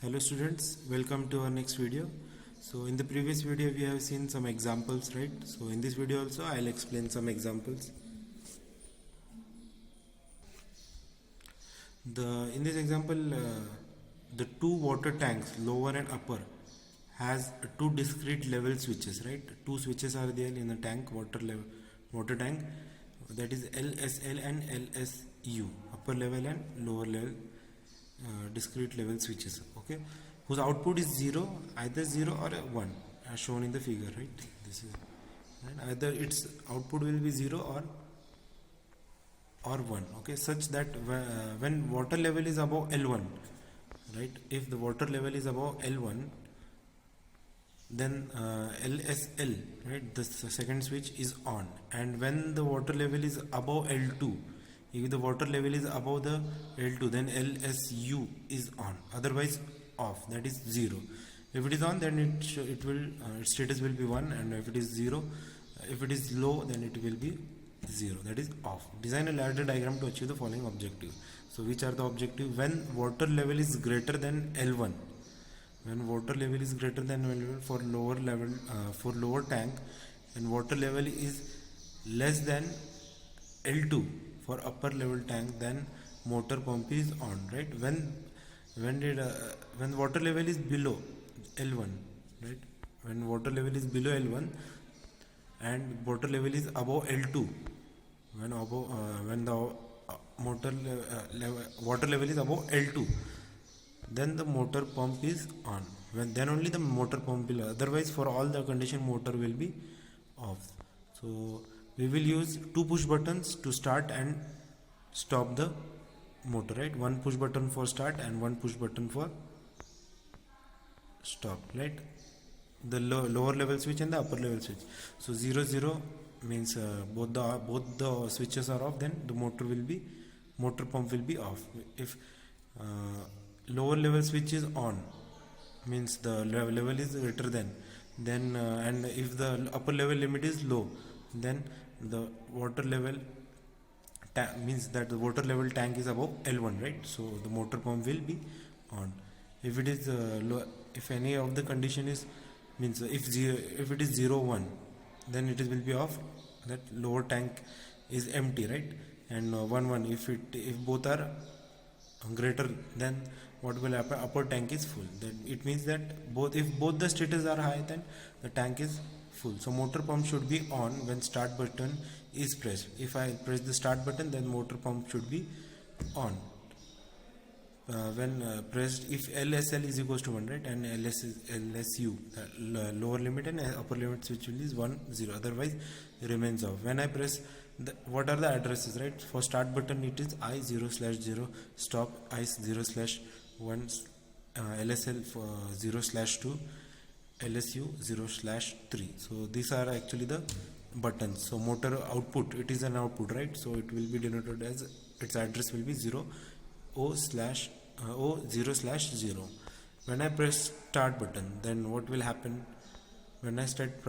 Hello students, welcome to our next video. So in the previous video we have seen some examples, right? So in this video also I'll explain some examples. In this example the two water tanks, lower and upper, has two discrete level switches, right? Two switches are there in the tank, water tank, that is LSL and LSU, upper level and lower level discrete level switches, okay, whose output is 0, either 0 or 1 as shown in the figure, right? This is right? Either its output will be 0 or 1, okay, such that when water level is above L1, right, if the water level is above L1, then LSL, right, the second switch is on, and when the water level is above L2, if the water level is above the L2, then LSU is on, otherwise off, that is 0. If it is on, then its status will be 1, and if it is 0, if it is low, then it will be 0, that is off. Design a ladder diagram to achieve the following objective. So which are the objective? When water level is greater than L1, when water level is greater than L1 for lower level, for lower tank, and water level is less than L2 for upper level tank, then motor pump is on, right? When water level is below L1, right, when water level is below L1 and water level is above L2, when the water level is above L2, then the motor pump is on. Then only the motor pump will, otherwise for all the condition motor will be off. So we will use two push buttons to start and stop the motor, right? One push button for start and one push button for stop, right? The lower level switch and the upper level switch. So 0 0 means both the switches are off, then the motor pump will be off. If lower level switch is on, means the level is greater than, then and if the upper level limit is low, then the water level means that the water level tank is above L1, right? So the motor pump will be on. If it is low, if any of the condition is, means if it is 0 1, then it will be off, that lower tank is empty, right? And 1 1, if both are greater, then what will happen? Upper tank is full. Then it means that if both the status are high, then the tank is full. So motor pump should be on when start button is pressed. If I press the start button, then motor pump should be on. When pressed, if LSL is equals to 1, right, and LSU, lower limit and upper limit switch is 1 0, otherwise it remains off. When I press what are the addresses, right? For start button it is I0/0, stop I0/1, LSL for 0/2, LSU 0/3. So these are actually the buttons. So motor output, it is an output, right? So it will be denoted as, its address will be 0/0/0. When I press start button, then what will happen? When I start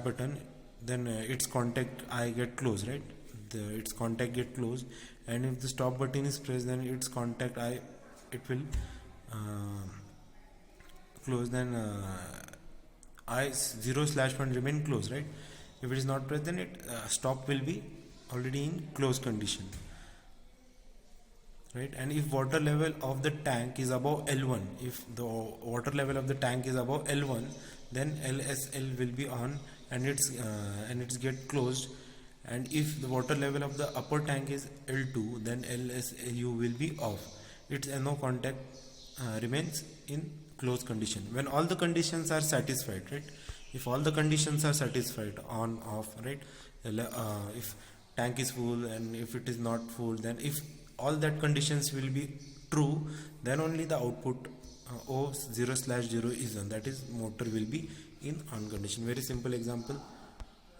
button, then its contact I get closed, right? Its contact get closed, and if the stop button is pressed, then its contact it will close, then I0/1 remain closed, right? If it is not pressed, then stop will be already in closed condition, right? And if water level of the tank is above L1, if the water level of the tank is above L1, then LSL will be on, and it's get closed. And if the water level of the upper tank is L2, then LSU will be off. Its NO contact remains in closed condition. When all the conditions are satisfied, right? If all the conditions are satisfied, on, off, right? If tank is full, and if it is not full, then if all that conditions will be true, then only the output O0/0 is on, that is motor will be in on condition. Very simple example,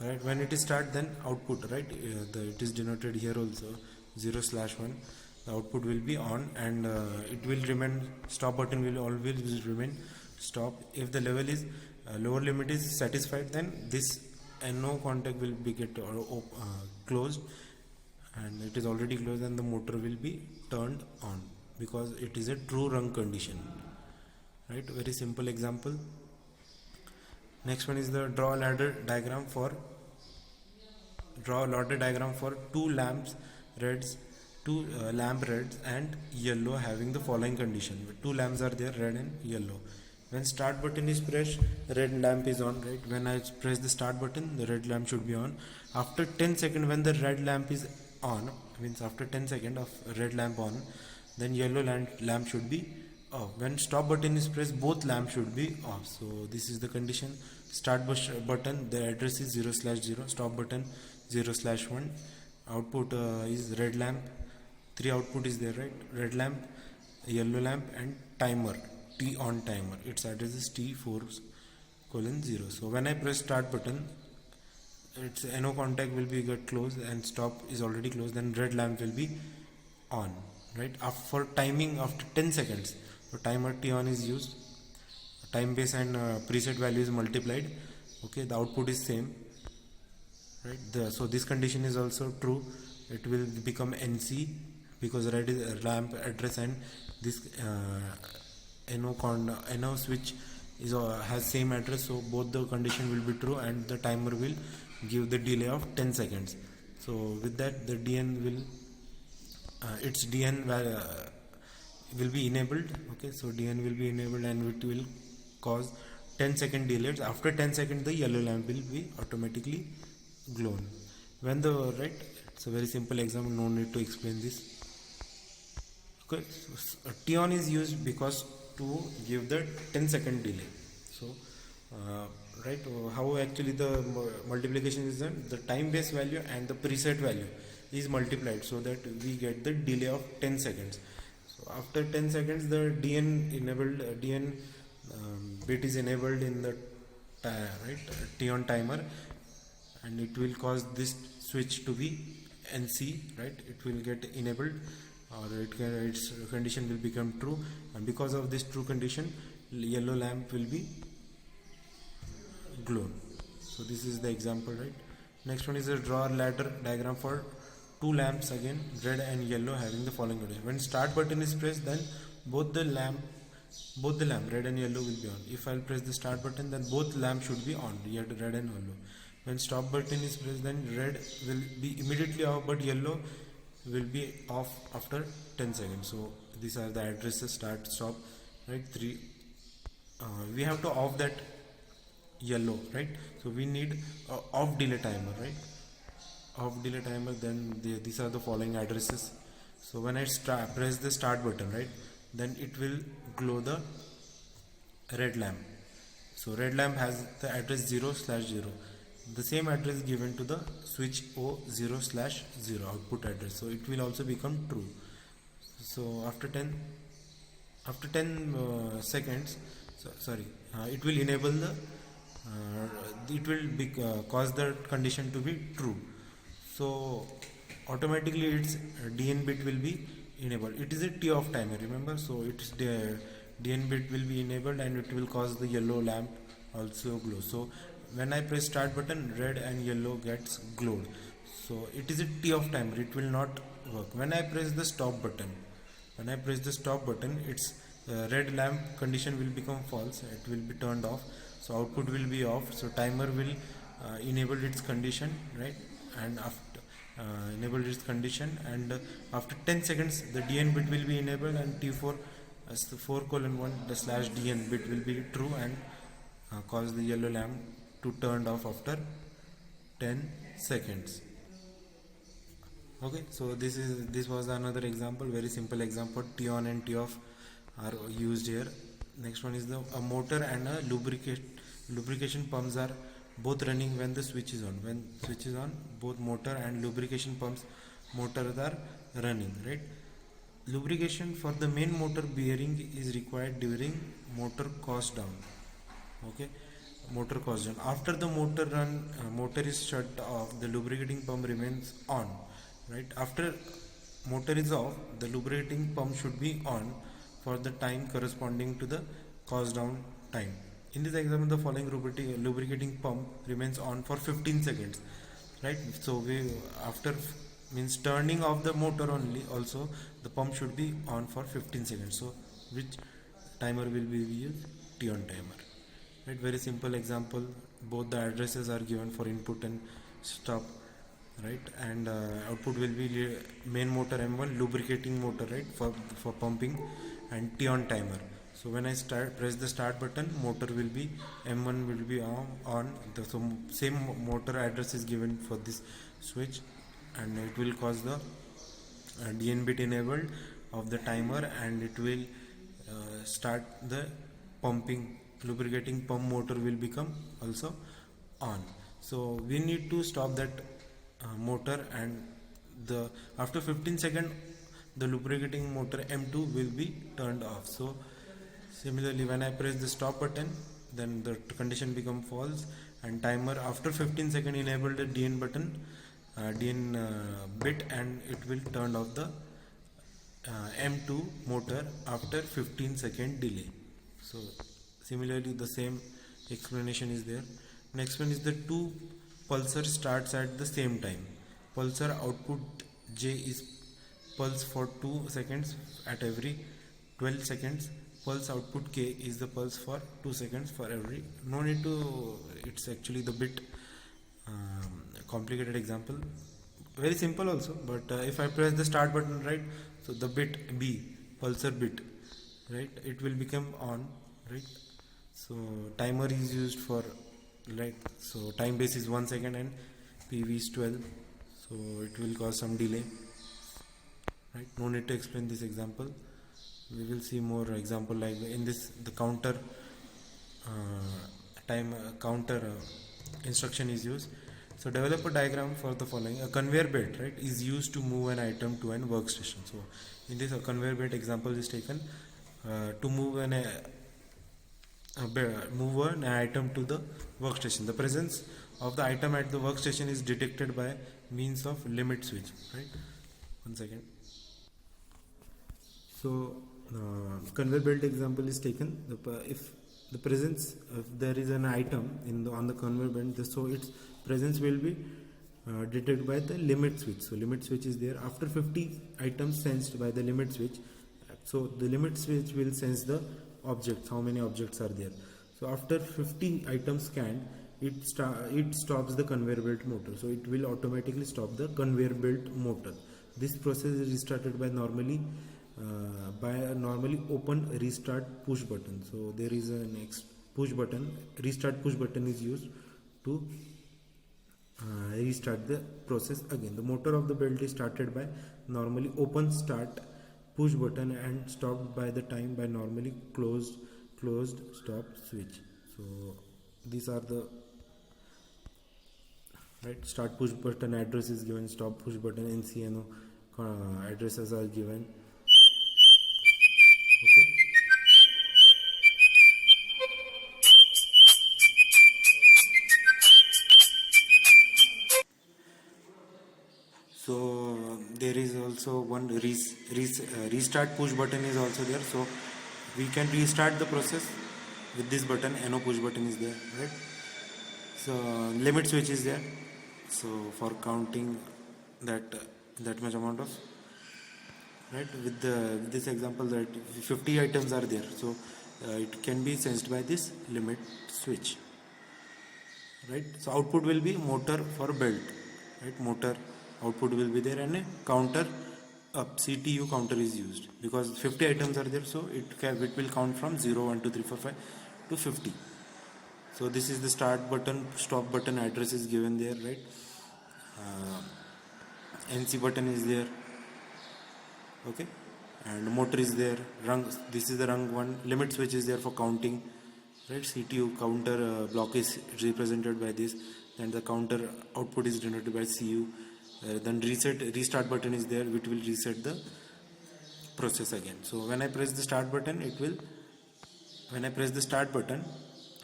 right? When it is start, then output, right, it is denoted here also 0/1, the output will be on, and it will remain, stop button will always remain stop. If the level is lower limit is satisfied, then this NO contact will be closed, and it is already closed, and the motor will be turned on because it is a true run condition. right? Very simple example. Next one is the draw ladder diagram for two lamps reds, two lamp reds and yellow having the following condition. Two lamps are there, red and yellow. When start button is pressed, red lamp is on, right? When I press the start button, the red lamp should be on. After 10 seconds, when the red lamp is on, means after 10 seconds of red lamp on, then yellow lamp should be off. When stop button is pressed, both lamps should be off. So this is the condition. Start button, the address is 0/0. Stop button 0/1. Output is red lamp. Three output is there, right? Red lamp, yellow lamp and timer, T on timer. Its address is T4:0. So when I press start button, its NO contact will be get closed and stop is already closed, then red lamp will be on, right? For timing after 10 seconds, so timer T on is used, time base and preset value is multiplied. Okay, the output is same, right? So this condition is also true. It will become NC because red is lamp address and this NO switch is has same address, so both the condition will be true and the timer will give the delay of 10 seconds. So with that, the DN will its DN will be enabled. Okay, so DN will be enabled and it will cause 10-second delay. After 10 seconds, the yellow lamp will be automatically glown. When the right, it's a very simple example, no need to explain this. Okay, so T on is used because to give the 10-second delay. So right, how actually the multiplication is done, the time base value and the preset value is multiplied so that we get the delay of 10 seconds. So after 10 seconds, the DN enabled DN bit is enabled in the right T on timer, and it will cause this switch to be NC, right? It will get enabled, or its condition will become true, and because of this true condition, yellow lamp will be glown. So this is the example, right? Next one is a draw ladder diagram for two lamps, again red and yellow, having the following condition. When start button is pressed, then both the lamp red and yellow will be on. If I'll press the start button, then both lamps should be on, yet red and yellow. When stop button is pressed, then red will be immediately off, but yellow will be off after 10 seconds. So these are the addresses, start, stop, right? We have to off that yellow, right? So we need off delay timer, right? Off delay timer, then these are the following addresses. So when I press the start button, right, then it will glow the red lamp. So red lamp has the address 0/0, the same address given to the switch O0/0 output address, so it will also become true. So after 10 seconds, it will enable the it will cause the condition to be true. So automatically its DN bit will be enabled. It is a T off timer, remember, so its DN bit will be enabled and it will cause the yellow lamp also glow. So when I press start button, red and yellow gets glowed. So it is a T off timer, it will not work. When I press the stop button, its red lamp condition will become false, it will be turned off, so output will be off. So timer will enable its condition, right? And after enable its condition, and after 10 seconds the DN bit will be enabled, and T4 as the 4:1 the /DN bit will be true and cause the yellow lamp to turned off after 10 seconds. Okay, so this was another example, very simple example. T on and T off are used here. Next one is a motor and a lubrication pumps are both running when the switch is on. When switch is on, both motor and lubrication pumps motors are running, right? Lubrication for the main motor bearing is required during motor cost down. Okay, motor cost down. After the motor is shut off, the lubricating pump remains on, right? After motor is off, the lubricating pump should be on for the time corresponding to the cost down time. In this example, the following lubricating pump remains on for 15 seconds, right? So after means turning off the motor only, also the pump should be on for 15 seconds. So which timer will be used T on timer. Right, very simple example. Both the addresses are given for input and stop, right, and output will be main motor M1, lubricating motor, right, for pumping, and T on timer. So when I press the start button, motor will be M1 will be on. So same motor address is given for this switch, and it will cause the DN bit enabled of the timer, and it will start the pumping, lubricating pump motor will become also on. So we need to stop that motor, and the after 15 seconds the lubricating motor M2 will be turned off. So similarly, when I press the stop button, then the condition become false, and timer after 15 seconds enable the DN button, DN bit, and it will turn off the M2 motor after 15-second delay. So similarly, the same explanation is there. Next one is the two pulsar starts at the same time. Pulsar output J is pulse for 2 seconds at every 12 seconds. Pulse output K is the pulse for 2 seconds for every. No need to, it's actually the bit complicated example. Very simple also, but if I press the start button, right, so the bit B, pulsar bit, right, it will become on, right. So timer is used for, right, so time base is 1 second and PV is 12, so it will cause some delay, right. No need to explain this example. We will see more example like in this, the counter instruction is used. So develop a diagram for the following. A conveyor belt, right, is used to move an item to an workstation. So in this, a conveyor belt example is taken to move an item to the workstation. The presence of the item at the workstation is detected by means of limit switch, right. 1 second. So conveyor belt example is taken. If the presence, if there is an item on the conveyor belt, so its presence will be detected by the limit switch. So limit switch is there. After 50 items sensed by the limit switch, so the limit switch will sense the objects, how many objects are there. So after 50 items scanned, it stops the conveyor belt motor. So it will automatically stop the conveyor belt motor. This process is restarted by normally open restart push button. So there is a next push button, restart push button is used to restart the process again. The motor of the belt is started by normally open start push button and stopped by the time by normally closed stop switch. So these are the, right, start push button address is given, stop push button NCNO addresses are given. Okay. So there is also one restart push button is also there. So we can restart the process with this button. NO push button is there, right. So limit switch is there. So for counting that much amount of, right, with this example that 50 items are there. So it can be sensed by this limit switch, right. So output will be motor for belt, right. Motor output will be there, and a counter up CTU counter is used because 50 items are there. So it will count from 0 1 2 3 4 5 to 50. So this is the start button, stop button address is given there, right. NC button is there, okay, and motor is there. Rung, this is the rung one. Limit switch is there for counting, right. CTU counter block is represented by this, and the counter output is denoted by CU. Then restart button is there, which will reset the process again. So when I press the start button,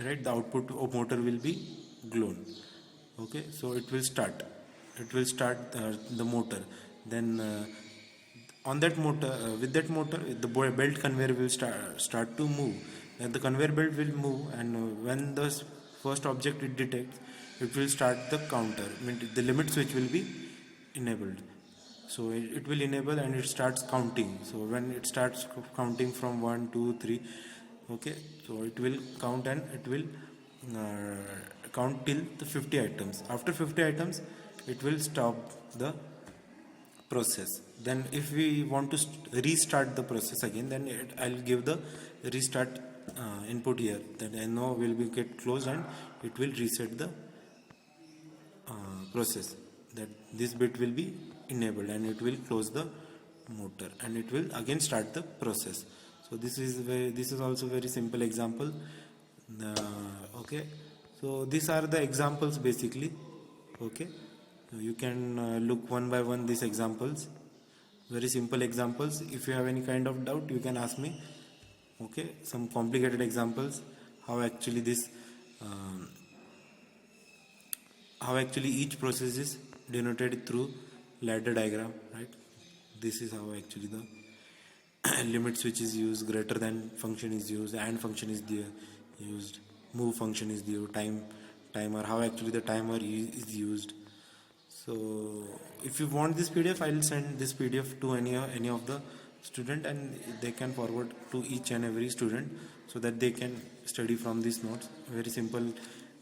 right, the output of motor will be glown. Okay, so it will start the motor. Then on that motor, with that motor, the belt conveyor will start to move. Then the conveyor belt will move, and when the first object it detects, it will start the counter. The limit switch will be enabled. So it will enable and it starts counting. So when it starts counting from 1 2 3, Okay, so it will count and it will count till the 50 items. After 50 items, it will stop the process. Then if we want to restart the process again, then I'll give the restart input here. Then I know will be get closed and it will reset the process. That this bit will be enabled and it will close the motor and it will again start the process. So this is also very simple example. Okay, so these are the examples basically. Okay, so you can look one by one these examples, very simple examples. If you have any kind of doubt, you can ask me. Okay, some complicated examples, how actually this how actually each process is denoted through ladder diagram, right? This is how actually the limit switch is used, greater than function is used, and function is there used, move function is there, timer, how actually the timer is used. So if you want this PDF, I'll send this PDF to any of the student and they can forward to each and every student so that they can study from these notes. Very simple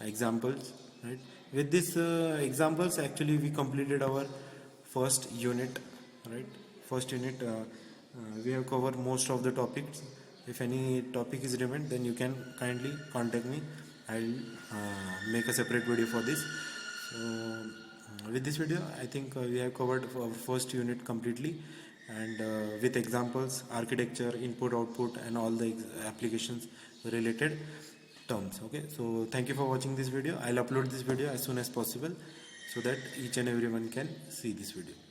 examples, right? With these examples, actually we completed our first unit, right? First unit, we have covered most of the topics. If any topic is relevant, then you can kindly contact me. I'll make a separate video for this. So with this video, I think we have covered our first unit completely, and with examples, architecture, input, output, and all the applications related terms. Okay, so thank you for watching this video. I'll upload this video as soon as possible so that each and everyone can see this video.